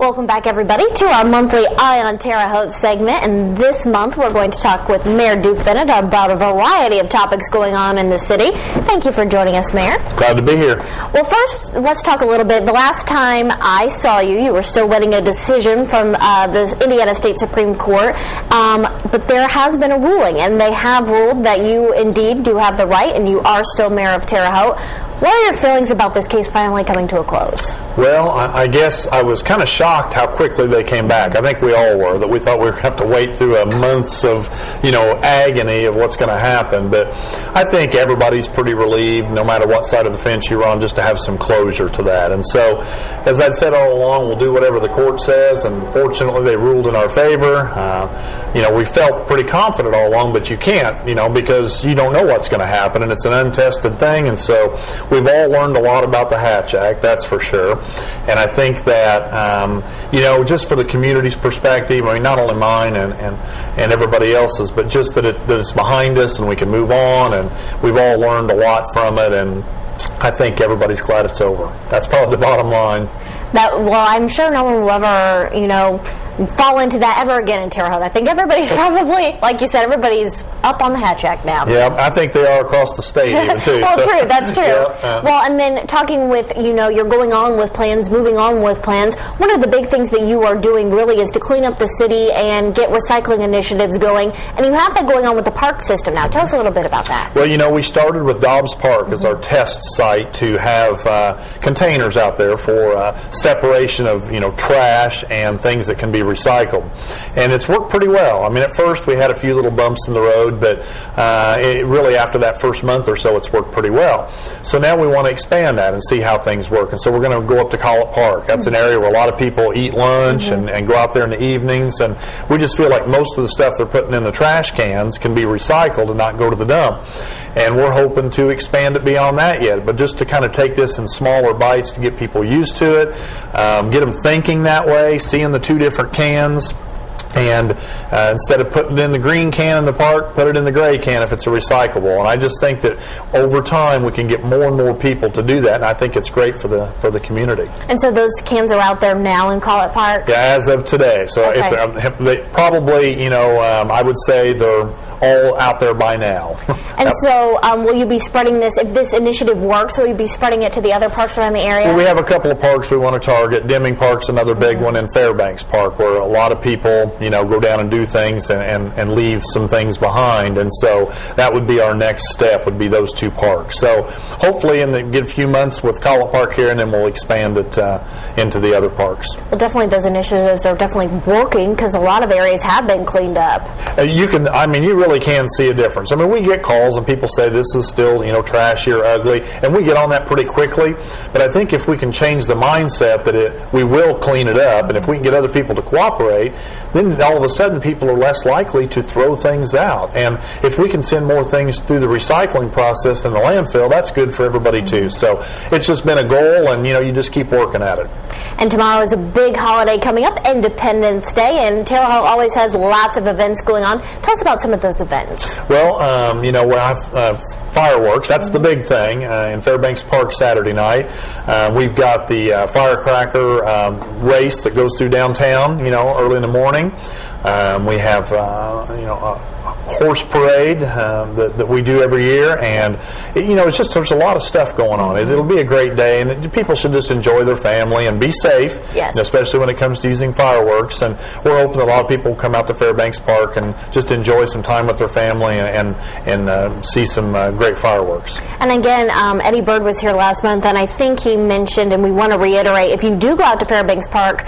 Welcome back, everybody, to our monthly Eye on Terre Haute segment. And this month, we're going to talk with Mayor Duke Bennett about a variety of topics going on in the city. Thank you for joining us, Mayor. Glad to be here. Well, first, let's talk a little bit. The last time I saw you, you were still waiting a decision from the Indiana State Supreme Court. But there has been a ruling, and they have ruled that you indeed do have the right, and you are still Mayor of Terre Haute. What are your feelings about this case finally coming to a close? Well, I guess I was kind of shocked how quickly they came back. I think we all were, that we thought we were going to have to wait through months of, agony of what's going to happen. But I think everybody's pretty relieved, no matter what side of the fence you're on, just to have some closure to that. And so, as I'd said all along, we'll do whatever the court says, and fortunately they ruled in our favor. We felt pretty confident all along, but you can't, because you don't know what's going to happen, and it's an untested thing. And so we've all learned a lot about the Hatch Act, that's for sure. And I think that, just for the community's perspective, not only mine and everybody else's, but just that it's behind us and we can move on, and we've all learned a lot from it, and I think everybody's glad it's over. That's probably the bottom line. I'm sure no one will ever, fall into that ever again in Terre Haute. I think everybody's probably, like you said, everybody's up on the Hatch Act now. Yeah, I think they are across the state even, too. Well, true, that's true. Well, and then talking with, you're going on with plans, moving on with plans. One of the big things that you are doing really is to clean up the city and get recycling initiatives going. And you have that going on with the park system now. Tell us a little bit about that. Well, we started with Dobbs Park as our test site to have containers out there for separation of, trash and things that can be recycled. And it's worked pretty well. At first we had a few little bumps in the road, but really after that first month or so, it's worked pretty well. So now we want to expand that and see how things work. And so we're going to go up to Collett Park. That's an area where a lot of people eat lunch and go out there in the evenings. And we just feel like most of the stuff they're putting in the trash cans can be recycled and not go to the dump. And we're hoping to expand it beyond that yet, but just to kind of take this in smaller bites to get people used to it, get them thinking that way, seeing the two different cans. And instead of putting it in the green can in the park, put it in the gray can if it's a recyclable. And I just think that over time we can get more and more people to do that, and I think it's great for the community. And so those cans are out there now in Collett Park? Yeah, as of today. So if they probably, I would say they're all out there by now. And so will you be spreading this, if this initiative works, will you be spreading it to the other parks around the area? Well, we have a couple of parks we want to target. Deming Park's another big one, in Fairbanks Park, where a lot of people, go down and do things and leave some things behind. And so that would be our next step, would be those two parks. So hopefully in the few months with Collett Park here, and then we'll expand it into the other parks. Well, definitely those initiatives are definitely working, because a lot of areas have been cleaned up. You really can see a difference. We get calls and people say this is still, trashy or ugly, and we get on that pretty quickly. But I think if we can change the mindset that we will clean it up, and if we can get other people to cooperate, then all of a sudden people are less likely to throw things out. And if we can send more things through the recycling process than the landfill, that's good for everybody too. So it's just been a goal, and you just keep working at it. And tomorrow is a big holiday coming up, Independence Day, and Terre Haute always has lots of events going on. Tell us about some of those events. Well, we have fireworks. That's the big thing in Fairbanks Park Saturday night. We've got the firecracker race that goes through downtown, early in the morning. We have, a horse parade that we do every year, and it's just, there's a lot of stuff going on. It'll be a great day, and people should just enjoy their family and be safe, especially when it comes to using fireworks. And we're hoping that a lot of people will come out to Fairbanks Park and just enjoy some time with their family and see some great fireworks. And again, Eddie Bird was here last month, and I think he mentioned, and we want to reiterate, if you do go out to Fairbanks Park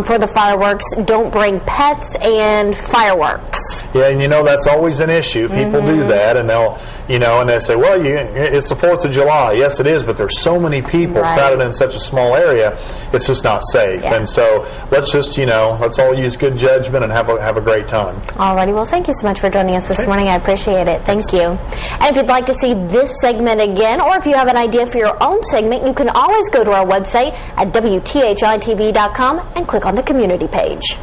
for the fireworks, don't bring pets and fireworks. Yeah, and that's always an issue. People do that, and they'll, and they say, well, it's the 4th of July. Yes, it is, but there's so many people crowded in such a small area, it's just not safe. Yeah. And so let's just, let's all use good judgment and have a great time. Alrighty, well, thank you so much for joining us this morning. I appreciate it. Thank you. And if you'd like to see this segment again, or if you have an idea for your own segment, you can always go to our website at WTHI-TV.com and click on the community page.